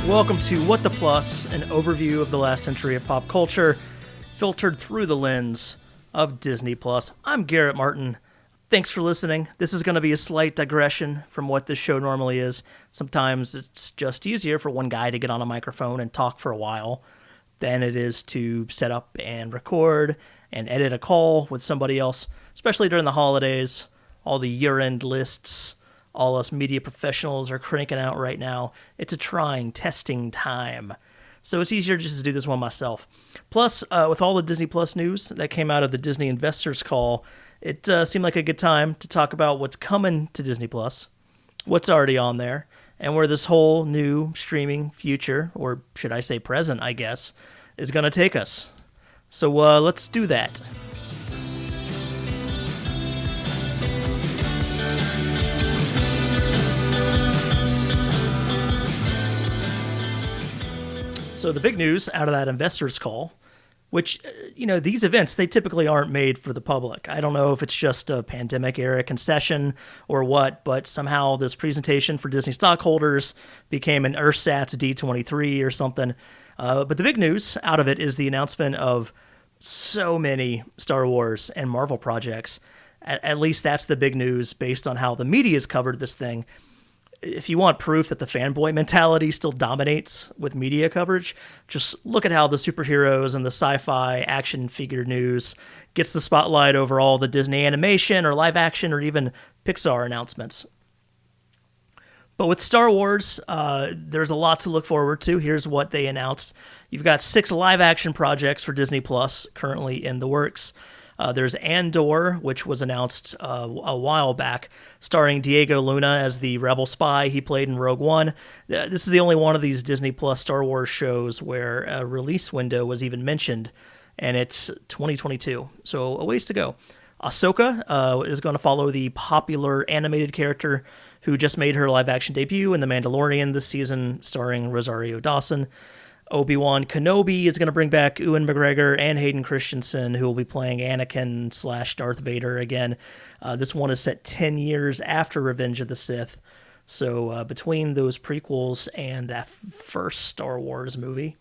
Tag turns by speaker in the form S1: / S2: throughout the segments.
S1: Welcome to What the Plus, an overview of the last century of pop culture, filtered through the lens of Disney Plus. I'm Garrett Martin. Thanks for listening. This is going to be a slight digression from what this show normally is. Sometimes it's just easier for one guy to get on a microphone and talk for a while than it is to set up and record and edit a call with somebody else, especially during the holidays. All the year-end lists, all us media professionals are cranking out right now. It's a trying, testing time. So it's easier just to do this one myself. Plus, with all the Disney Plus news that came out of the Disney investors call, it seemed like a good time to talk about what's coming to Disney Plus, what's already on there, and where this whole new streaming future, or should I say present, I guess, is going to take us. So let's do that. So the big news out of that investors call, which, these events, they typically aren't made for the public. I don't know if it's just a pandemic-era concession or what, but somehow this presentation for Disney stockholders became an ersatz D23 or something. But the big news out of it is the announcement of so many Star Wars and Marvel projects. At least that's the big news based on how the media's covered this thing. If you want proof that the fanboy mentality still dominates with media coverage, just look at how the superheroes and the sci-fi action figure news gets the spotlight over all the Disney animation or live action or even Pixar announcements. But with Star Wars, there's a lot to look forward to. Here's what they announced. You've got 6 live action projects for Disney Plus currently in the works. There's Andor, which was announced a while back, starring Diego Luna as the rebel spy he played in Rogue One. This is the only one of these Disney Plus Star Wars shows where a release window was even mentioned, and it's 2022, so a ways to go. Ahsoka is going to follow the popular animated character who just made her live-action debut in The Mandalorian this season, starring Rosario Dawson. Obi-Wan Kenobi is going to bring back Ewan McGregor and Hayden Christensen, who will be playing Anakin/Darth Vader again. This one is set 10 years after Revenge of the Sith. So between those prequels and that first Star Wars movie.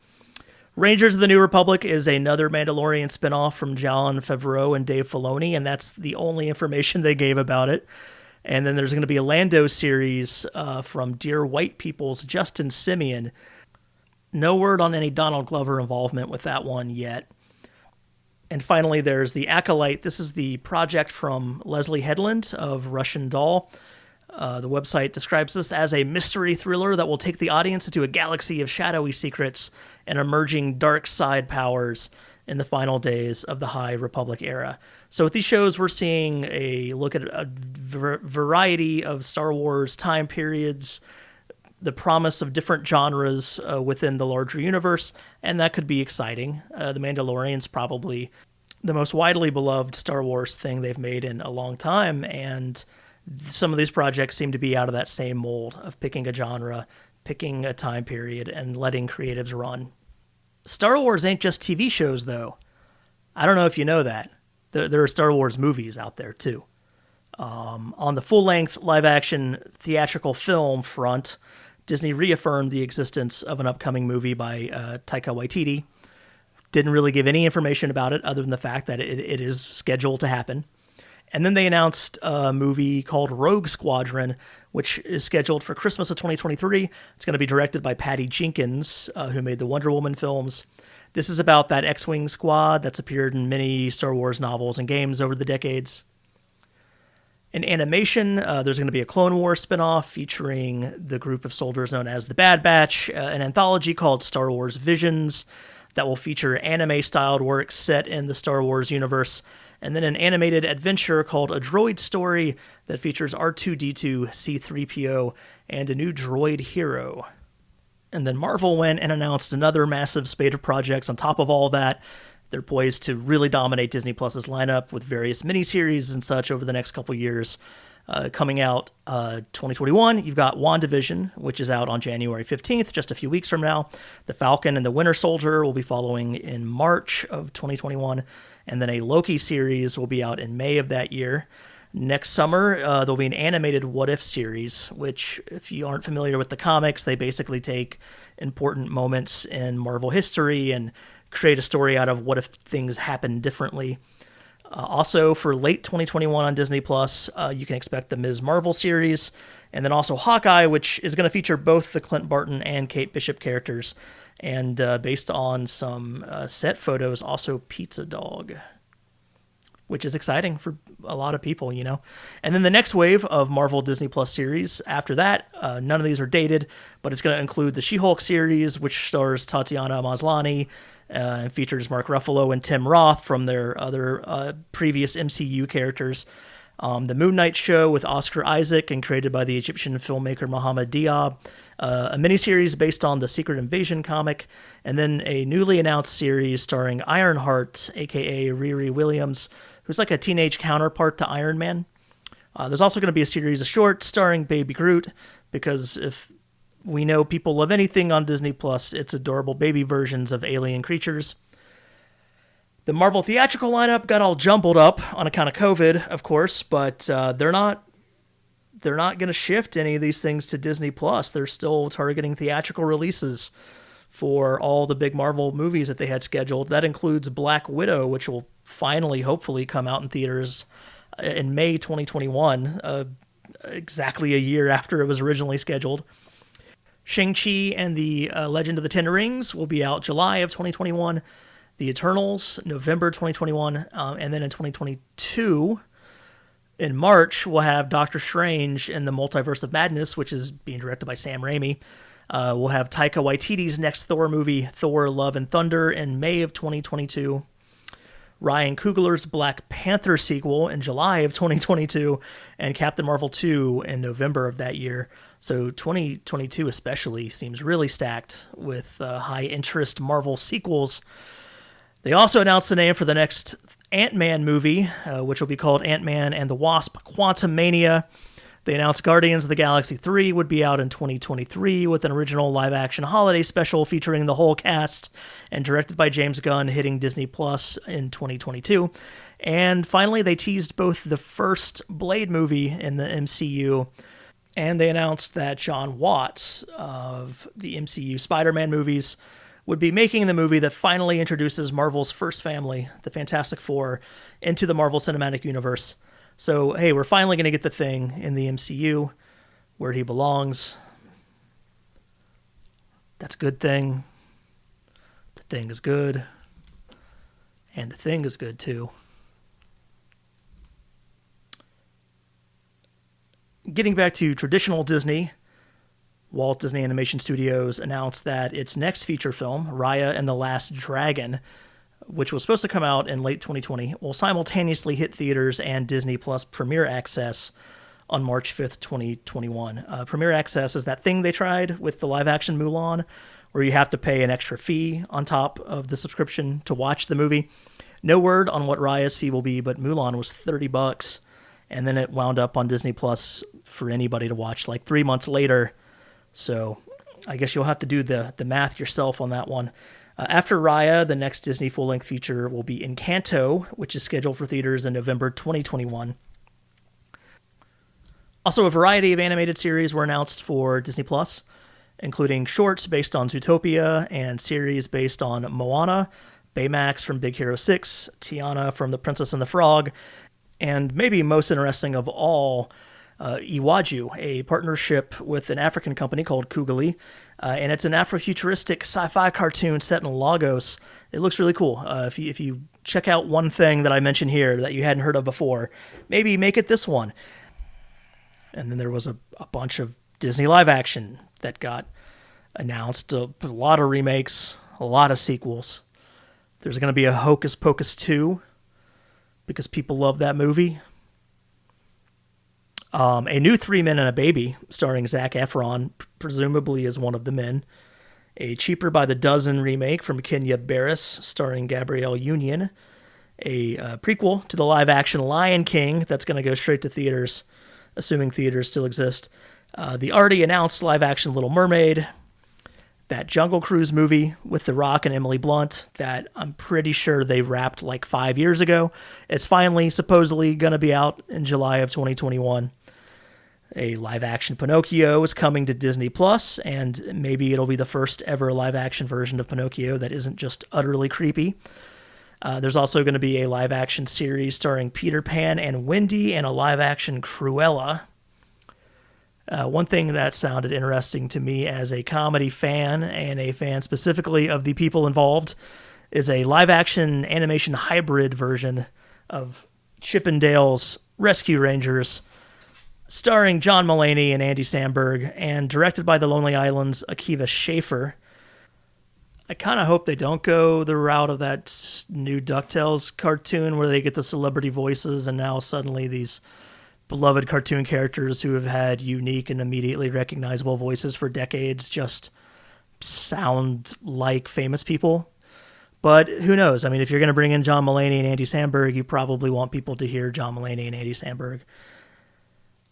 S1: Rangers of the New Republic is another Mandalorian spinoff from Jon Favreau and Dave Filoni, and that's the only information they gave about it. And then there's going to be a Lando series from Dear White People's Justin Simeon. No word on any Donald Glover involvement with that one yet. And finally, there's The Acolyte. This is the project from Leslie Headland of Russian Doll. The website describes this as a mystery thriller that will take the audience into a galaxy of shadowy secrets and emerging dark side powers in the final days of the High Republic era. So with these shows, we're seeing a look at a variety of Star Wars time periods, the promise of different genres within the larger universe, and that could be exciting. The Mandalorian's probably the most widely beloved Star Wars thing they've made in a long time, and some of these projects seem to be out of that same mold of picking a genre, picking a time period, and letting creatives run. Star Wars ain't just TV shows, though. I don't know if you know that. There are Star Wars movies out there, too. On the full-length live-action theatrical film front, Disney reaffirmed the existence of an upcoming movie by Taika Waititi. Didn't really give any information about it other than the fact that it is scheduled to happen. And then they announced a movie called Rogue Squadron, which is scheduled for Christmas of 2023. It's going to be directed by Patty Jenkins, who made the Wonder Woman films. This is about that X-Wing squad that's appeared in many Star Wars novels and games over the decades. In animation, there's going to be a Clone Wars spinoff featuring the group of soldiers known as the Bad Batch, an anthology called Star Wars Visions that will feature anime-styled works set in the Star Wars universe, and then an animated adventure called A Droid Story that features R2-D2, C-3PO, and a new droid hero. And then Marvel went and announced another massive spate of projects on top of all that. They're poised to really dominate Disney Plus's lineup with various miniseries and such over the next couple years. Coming out 2021, you've got WandaVision, which is out on January 15th, just a few weeks from now. The Falcon and the Winter Soldier will be following in March of 2021. And then a Loki series will be out in May of that year. Next summer, there'll be an animated What If series, which, if you aren't familiar with the comics, they basically take important moments in Marvel history and create a story out of what if things happen differently. Also, for late 2021 on Disney Plus, you can expect the Ms. Marvel series, and then also Hawkeye, which is going to feature both the Clint Barton and Kate Bishop characters, and based on some set photos, also Pizza Dog, which is exciting for a lot of people, you know. And then the next wave of Marvel Disney Plus series after that, none of these are dated, but it's going to include the She-Hulk series, which stars Tatiana Maslany, and features Mark Ruffalo and Tim Roth from their other previous MCU characters. The Moon Knight show with Oscar Isaac and created by the Egyptian filmmaker Mohammed Diab. A miniseries based on the Secret Invasion comic. And then a newly announced series starring Ironheart, a.k.a. Riri Williams, who's like a teenage counterpart to Iron Man. There's also going to be a series of shorts starring Baby Groot, because if we know people love anything on Disney Plus, it's adorable baby versions of alien creatures. The Marvel theatrical lineup got all jumbled up on account of COVID, of course, but they're not going to shift any of these things to Disney Plus. They're still targeting theatrical releases for all the big Marvel movies that they had scheduled. That includes Black Widow, which will finally, hopefully, come out in theaters in May 2021, exactly a year after it was originally scheduled. Shang-Chi and the Legend of the Ten Rings will be out July of 2021. The Eternals, November 2021. And then in 2022, in March, we'll have Doctor Strange in the Multiverse of Madness, which is being directed by Sam Raimi. We'll have Taika Waititi's next Thor movie, Thor: Love and Thunder, in May of 2022. Ryan Coogler's Black Panther sequel in July of 2022, and Captain Marvel 2 in November of that year. So 2022 especially seems really stacked with high-interest Marvel sequels. They also announced the name for the next Ant-Man movie, which will be called Ant-Man and the Wasp: Quantumania. They announced Guardians of the Galaxy 3 would be out in 2023 with an original live-action holiday special featuring the whole cast and directed by James Gunn, hitting Disney Plus in 2022. And finally, they teased both the first Blade movie in the MCU, and they announced that John Watts of the MCU Spider-Man movies would be making the movie that finally introduces Marvel's first family, the Fantastic Four, into the Marvel Cinematic Universe. So, hey, we're finally going to get the Thing in the MCU where he belongs. That's a good thing. The Thing is good. And the Thing is good, too. Getting back to traditional Disney, Walt Disney Animation Studios announced that its next feature film, Raya and the Last Dragon, which was supposed to come out in late 2020, will simultaneously hit theaters and Disney Plus Premier Access on March 5th, 2021. Premier Access is that thing they tried with the live-action Mulan, where you have to pay an extra fee on top of the subscription to watch the movie. No word on what Raya's fee will be, but Mulan was $30, and then it wound up on Disney Plus for anybody to watch like 3 months later. So I guess you'll have to do the math yourself on that one. After Raya, the next Disney full-length feature will be Encanto, which is scheduled for theaters in November 2021. Also, a variety of animated series were announced for Disney Plus, including shorts based on Zootopia and series based on Moana, Baymax from Big Hero 6, Tiana from The Princess and the Frog, and maybe most interesting of all, Iwaju, a partnership with an African company called Kugali, and it's an Afrofuturistic sci-fi cartoon set in Lagos. It looks really cool. If you check out one thing that I mentioned here that you hadn't heard of before, maybe make it this one. And then there was a bunch of Disney live action that got announced, a lot of remakes, a lot of sequels. There's going to be a Hocus Pocus 2 because people love that movie. A new Three Men and a Baby, starring Zac Efron, presumably as one of the men. A Cheaper by the Dozen remake from Kenya Barris, starring Gabrielle Union. A prequel to the live-action Lion King that's going to go straight to theaters, assuming theaters still exist. The already announced live-action Little Mermaid. That Jungle Cruise movie with The Rock and Emily Blunt that I'm pretty sure they wrapped like 5 years ago. It's finally supposedly going to be out in July of 2021. A live-action Pinocchio is coming to Disney Plus, and maybe it'll be the first ever live-action version of Pinocchio that isn't just utterly creepy. There's also going to be a live-action series starring Peter Pan and Wendy and a live-action Cruella. One thing that sounded interesting to me as a comedy fan and a fan specifically of the people involved is a live-action animation hybrid version of Chip and Dale's Rescue Rangers, starring John Mulaney and Andy Samberg, and directed by the Lonely Island's Akiva Schaffer. I kind of hope they don't go the route of that new DuckTales cartoon where they get the celebrity voices and now suddenly these beloved cartoon characters who have had unique and immediately recognizable voices for decades just sound like famous people. But who knows? I mean, if you're going to bring in John Mulaney and Andy Samberg, you probably want people to hear John Mulaney and Andy Samberg.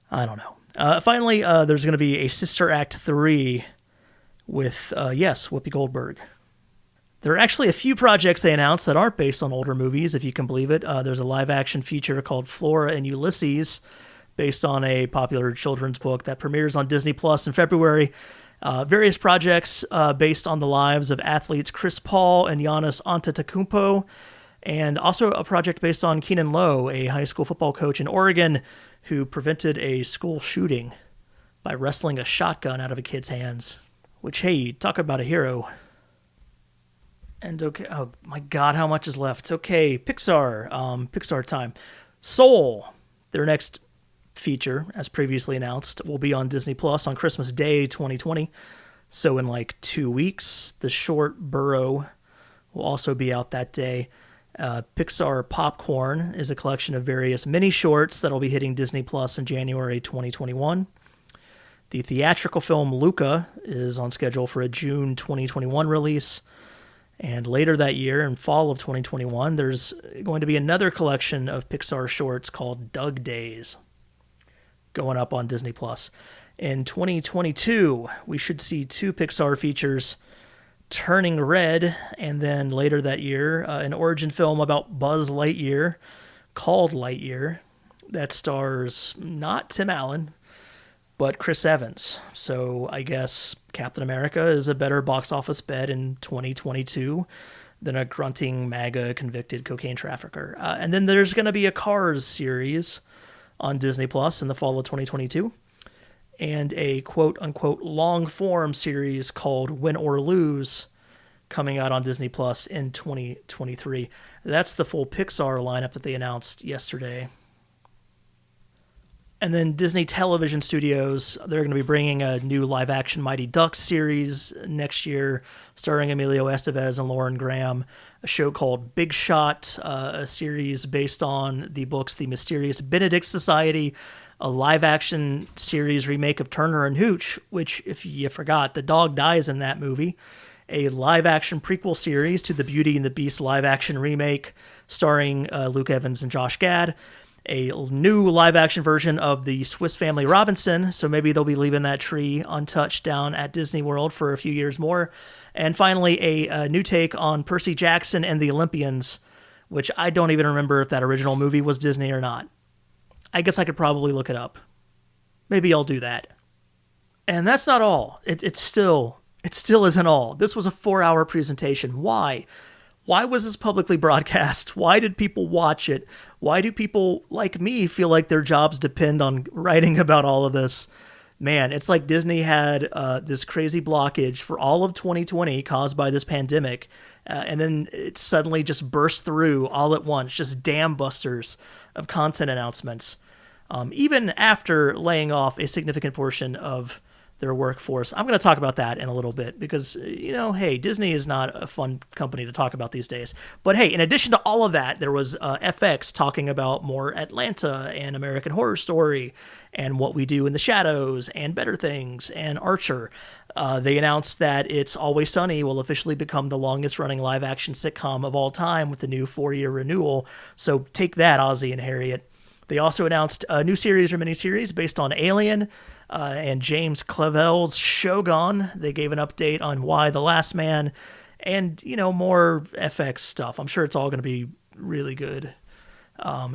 S1: I don't know. Finally, there's going to be a Sister Act 3 with, Whoopi Goldberg. There are actually a few projects they announced that aren't based on older movies, if you can believe it. There's a live-action feature called Flora and Ulysses, based on a popular children's book that premieres on Disney Plus in February. Various projects based on the lives of athletes Chris Paul and Giannis Antetokounmpo, and also a project based on Keenan Lowe, a high school football coach in Oregon who prevented a school shooting by wrestling a shotgun out of a kid's hands. Which, hey, talk about a hero. And okay, oh my God, how much is left? Okay, Pixar time. Soul, their next feature, as previously announced, will be on Disney Plus on Christmas Day 2020. So in like 2 weeks, the short Burrow will also be out that day. Pixar Popcorn is a collection of various mini shorts that will be hitting Disney Plus in January 2021. The theatrical film Luca is on schedule for a June 2021 release. And later that year, in fall of 2021, there's going to be another collection of Pixar shorts called Doug Days going up on Disney Plus. In 2022, we should see 2 Pixar features, Turning Red, and then later that year, an origin film about Buzz Lightyear called Lightyear that stars not Tim Allen, but Chris Evans. So I guess Captain America is a better box office bet in 2022 than a grunting MAGA convicted cocaine trafficker. And then there's going to be a Cars series on Disney Plus in the fall of 2022, and a quote-unquote long-form series called Win or Lose coming out on Disney Plus in 2023. That's the full Pixar lineup that they announced yesterday. And then Disney Television Studios, they're going to be bringing a new live-action Mighty Ducks series next year, starring Emilio Estevez and Lauren Graham, a show called Big Shot, a series based on the books The Mysterious Benedict Society, a live-action series remake of Turner and Hooch, which, if you forgot, the dog dies in that movie, a live-action prequel series to the Beauty and the Beast live-action remake starring Luke Evans and Josh Gad, a new live-action version of the Swiss Family Robinson, so maybe they'll be leaving that tree untouched down at Disney World for a few years more. And finally, a new take on Percy Jackson and the Olympians, which I don't even remember if that original movie was Disney or not. I guess I could probably look it up. Maybe I'll do that. And that's not all. It still isn't all. This was a 4-hour presentation. Why? Why was this publicly broadcast? Why did people watch it? Why do people like me feel like their jobs depend on writing about all of this? Man, it's like Disney had this crazy blockage for all of 2020 caused by this pandemic, and then it suddenly just burst through all at once, just dam busters of content announcements, even after laying off a significant portion of their workforce. I'm going to talk about that in a little bit because, hey, Disney is not a fun company to talk about these days. But hey, in addition to all of that, there was FX talking about more Atlanta and American Horror Story and What We Do in the Shadows and Better Things and Archer. They announced that It's Always Sunny will officially become the longest running live action sitcom of all time with the new 4-year renewal. So take that, Ozzy and Harriet. They also announced a new series or miniseries based on Alien and James Clavell's Shogun. They gave an update on Why the Last Man and, more FX stuff. I'm sure it's all going to be really good.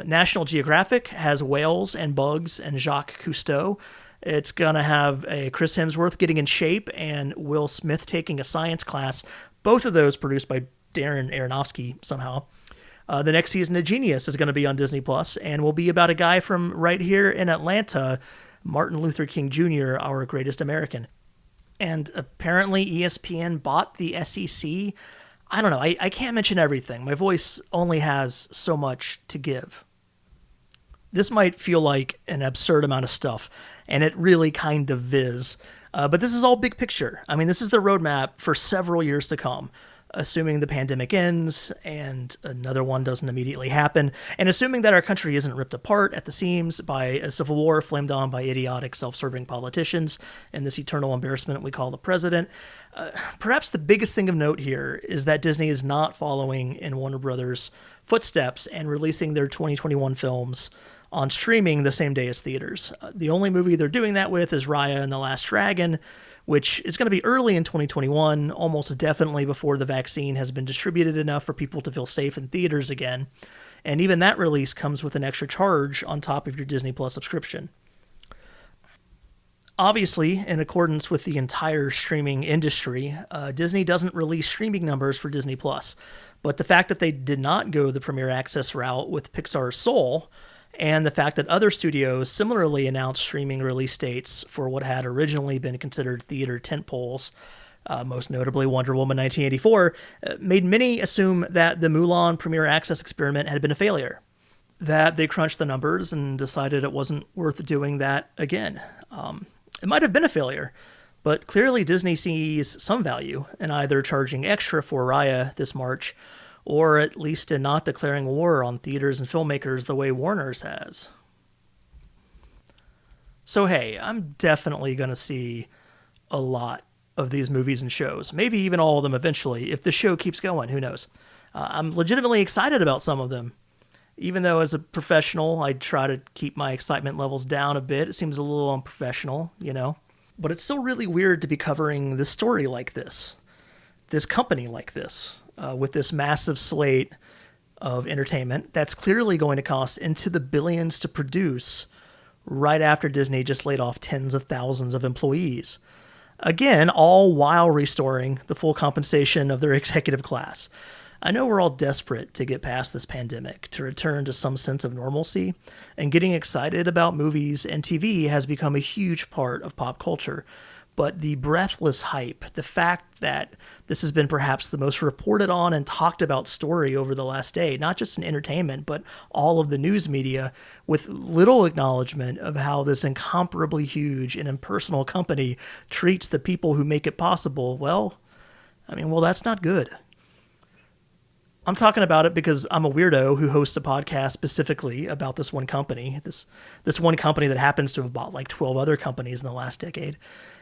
S1: National Geographic has Whales and Bugs and Jacques Cousteau. It's going to have a Chris Hemsworth getting in shape and Will Smith taking a science class. Both of those produced by Darren Aronofsky somehow. The next season of Genius is going to be on Disney Plus and will be about a guy from right here in Atlanta, Martin Luther King Jr., our greatest American. And apparently ESPN bought the SEC. I don't know. I can't mention everything. My voice only has so much to give. This might feel like an absurd amount of stuff, and it really kind of is. But this is all big picture. I mean, this is the roadmap for several years to come, assuming the pandemic ends and another one doesn't immediately happen, and assuming that our country isn't ripped apart at the seams by a civil war flamed on by idiotic, self-serving politicians and this eternal embarrassment we call the president. Perhaps the biggest thing of note here is that Disney is not following in Warner Brothers' footsteps and releasing their 2021 films on streaming the same day as theaters. The only movie they're doing that with is Raya and the Last Dragon, which is going to be early in 2021, almost definitely before the vaccine has been distributed enough for people to feel safe in theaters again. And even that release comes with an extra charge on top of your Disney Plus subscription. Obviously, in accordance with the entire streaming industry, Disney doesn't release streaming numbers for Disney Plus. But the fact that they did not go the Premier Access route with Pixar's Soul, and the fact that other studios similarly announced streaming release dates for what had originally been considered theater tentpoles, most notably Wonder Woman 1984, made many assume that the Mulan Premier Access experiment had been a failure, that they crunched the numbers and decided it wasn't worth doing that again. It might have been a failure, but clearly Disney sees some value in either charging extra for Raya this March, or at least in not declaring war on theaters and filmmakers the way Warner's has. So hey, I'm definitely going to see a lot of these movies and shows, maybe even all of them eventually, if the show keeps going, who knows. I'm legitimately excited about some of them, even though as a professional, I try to keep my excitement levels down a bit. It seems a little unprofessional, but it's still really weird to be covering this story like this company like this, with this massive slate of entertainment that's clearly going to cost into the billions to produce right after Disney just laid off tens of thousands of employees. Again, all while restoring the full compensation of their executive class. I know we're all desperate to get past this pandemic, to return to some sense of normalcy, and getting excited about movies and TV has become a huge part of pop culture. But the breathless hype, the fact that this has been perhaps the most reported on and talked about story over the last day, not just in entertainment, but all of the news media, with little acknowledgement of how this incomparably huge and impersonal company treats the people who make it possible, well, that's not good. I'm talking about it because I'm a weirdo who hosts a podcast specifically about this one company, this one company that happens to have bought like 12 other companies in the last decade.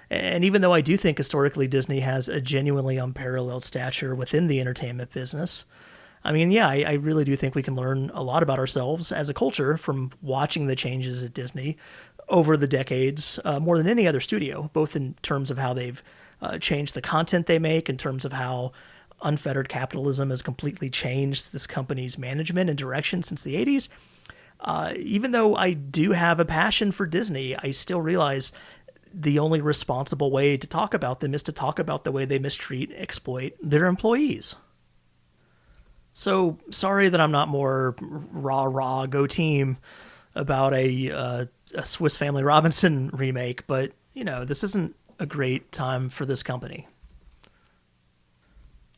S1: And even though I do think historically Disney has a genuinely unparalleled stature within the entertainment business, I really do think we can learn a lot about ourselves as a culture from watching the changes at Disney over the decades, more than any other studio, both in terms of how they've changed the content they make, in terms of how unfettered capitalism has completely changed this company's management and direction since the 80s. Even though I do have a passion for Disney, I still realize the only responsible way to talk about them is to talk about the way they mistreat, exploit their employees. So sorry that I'm not more rah, go team about a Swiss Family Robinson remake, but, this isn't a great time for this company.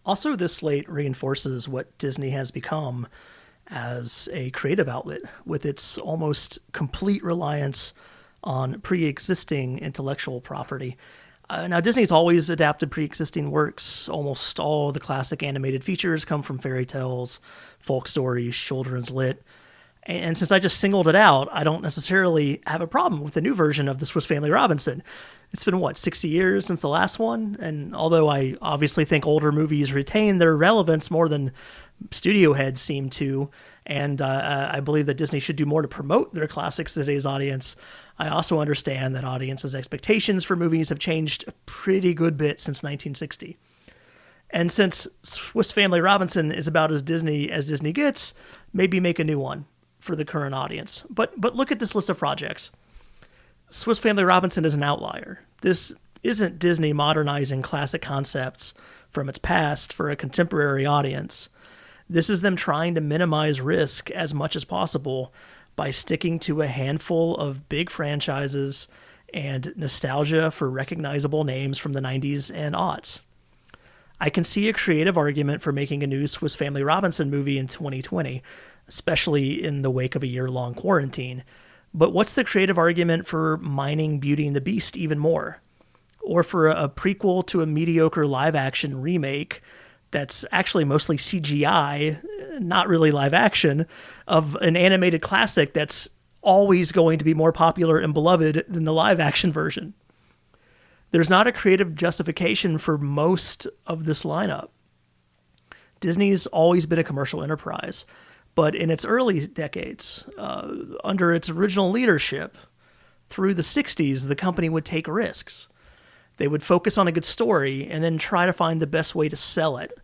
S1: Also, this slate reinforces what Disney has become as a creative outlet, with its almost complete reliance on pre-existing intellectual property. Now, Disney's always adapted pre-existing works. Almost all the classic animated features come from fairy tales, folk stories, children's lit. And since I just singled it out, I don't necessarily have a problem with the new version of the Swiss Family Robinson. It's been, 60 years since the last one? And although I obviously think older movies retain their relevance more than Studio heads seem to, and I believe that Disney should do more to promote their classics to today's audience. I also understand that audiences' expectations for movies have changed a pretty good bit since 1960. And since Swiss Family Robinson is about as Disney gets, maybe make a new one for the current audience. But look at this list of projects. Swiss Family Robinson is an outlier. This isn't Disney modernizing classic concepts from its past for a contemporary audience. This is them trying to minimize risk as much as possible by sticking to a handful of big franchises and nostalgia for recognizable names from the 90s and aughts. I can see a creative argument for making a new Swiss Family Robinson movie in 2020, especially in the wake of a year-long quarantine. But what's the creative argument for mining Beauty and the Beast even more? Or for a prequel to a mediocre live-action remake that's actually mostly CGI, not really live action, of an animated classic that's always going to be more popular and beloved than the live action version. There's not a creative justification for most of this lineup. Disney's always been a commercial enterprise, but in its early decades, under its original leadership, through the 60s, the company would take risks. They would focus on a good story and then try to find the best way to sell it.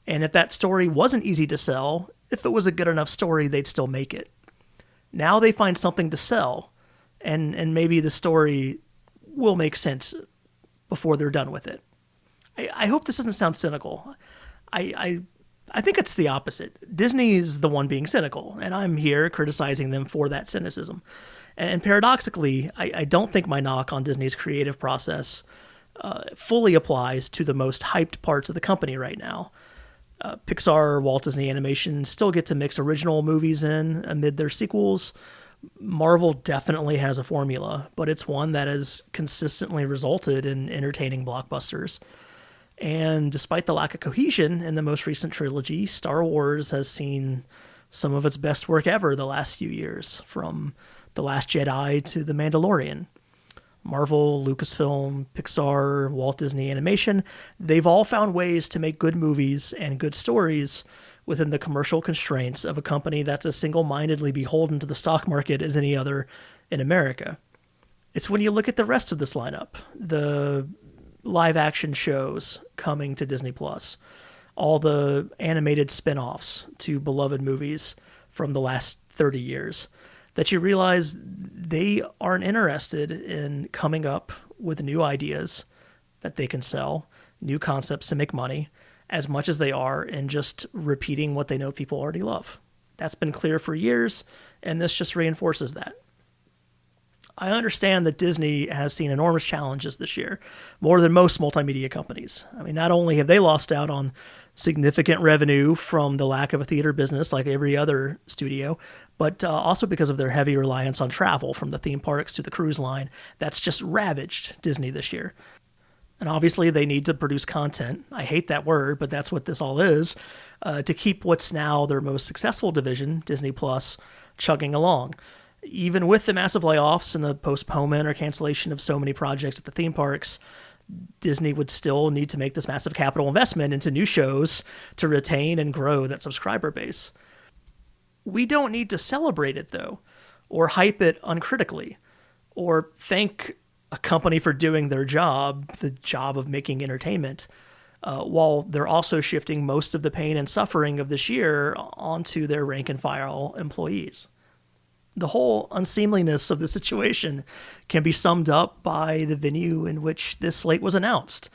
S1: And if that story wasn't easy to sell, if it was a good enough story, they'd still make it. Now they find something to sell, and maybe the story will make sense before they're done with it. I hope this doesn't sound cynical. I think it's the opposite. Disney's the one being cynical, and I'm here criticizing them for that cynicism. And paradoxically, I don't think my knock on Disney's creative process fully applies to the most hyped parts of the company right now. Pixar, Walt Disney Animation still get to mix original movies in amid their sequels. Marvel definitely has a formula, but it's one that has consistently resulted in entertaining blockbusters. And despite the lack of cohesion in the most recent trilogy, Star Wars has seen some of its best work ever the last few years, from The Last Jedi to The Mandalorian. Marvel, Lucasfilm, Pixar, Walt Disney Animation, they've all found ways to make good movies and good stories within the commercial constraints of a company that's as single-mindedly beholden to the stock market as any other in America. It's when you look at the rest of this lineup, the live-action shows coming to Disney+, all the animated spin-offs to beloved movies from the last 30 years, that you realize they aren't interested in coming up with new ideas that they can sell, new concepts to make money, as much as they are in just repeating what they know people already love. That's been clear for years, and this just reinforces that. I understand that Disney has seen enormous challenges this year, more than most multimedia companies. I mean, not only have they lost out on significant revenue from the lack of a theater business like every other studio, but also because of their heavy reliance on travel, from the theme parks to the cruise line. That's just ravaged Disney this year. And obviously they need to produce content. I hate that word, but that's what this all is, to keep what's now their most successful division, Disney Plus, chugging along. Even with the massive layoffs and the postponement or cancellation of so many projects at the theme parks, Disney would still need to make this massive capital investment into new shows to retain and grow that subscriber base. We don't need to celebrate it, though, or hype it uncritically, or thank a company for doing their job, the job of making entertainment, while they're also shifting most of the pain and suffering of this year onto their rank-and-file employees. The whole unseemliness of the situation can be summed up by the venue in which this slate was announced.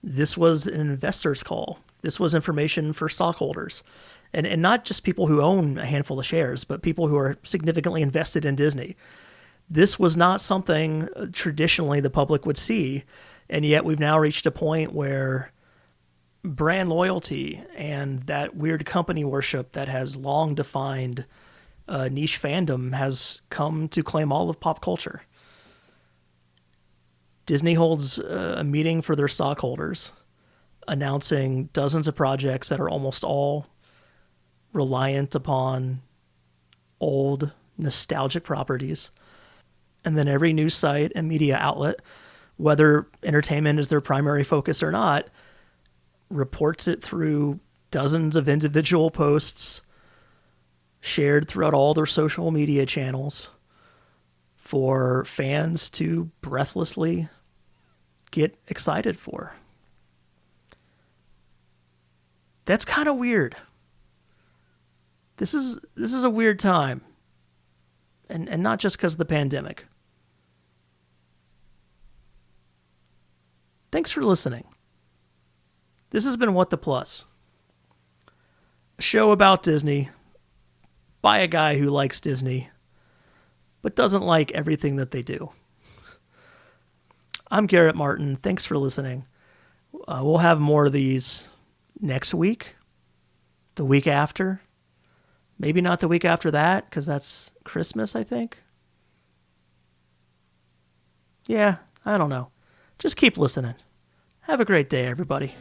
S1: This was an investor's call. This was information for stockholders. And not just people who own a handful of shares, but people who are significantly invested in Disney. This was not something traditionally the public would see, and yet we've now reached a point where brand loyalty and that weird company worship that has long defined niche fandom has come to claim all of pop culture. Disney holds a meeting for their stockholders, announcing dozens of projects that are almost all reliant upon old, nostalgic properties. And then every news site and media outlet, whether entertainment is their primary focus or not, reports it through dozens of individual posts shared throughout all their social media channels for fans to breathlessly get excited for. That's kind of weird. This is a weird time. And not just because of the pandemic. Thanks for listening. This has been What the Plus, a show about Disney by a guy who likes Disney, but doesn't like everything that they do. I'm Garrett Martin. Thanks for listening. We'll have more of these next week, the week after. Maybe not the week after that, because that's Christmas, I think. Yeah, I don't know. Just keep listening. Have a great day, everybody.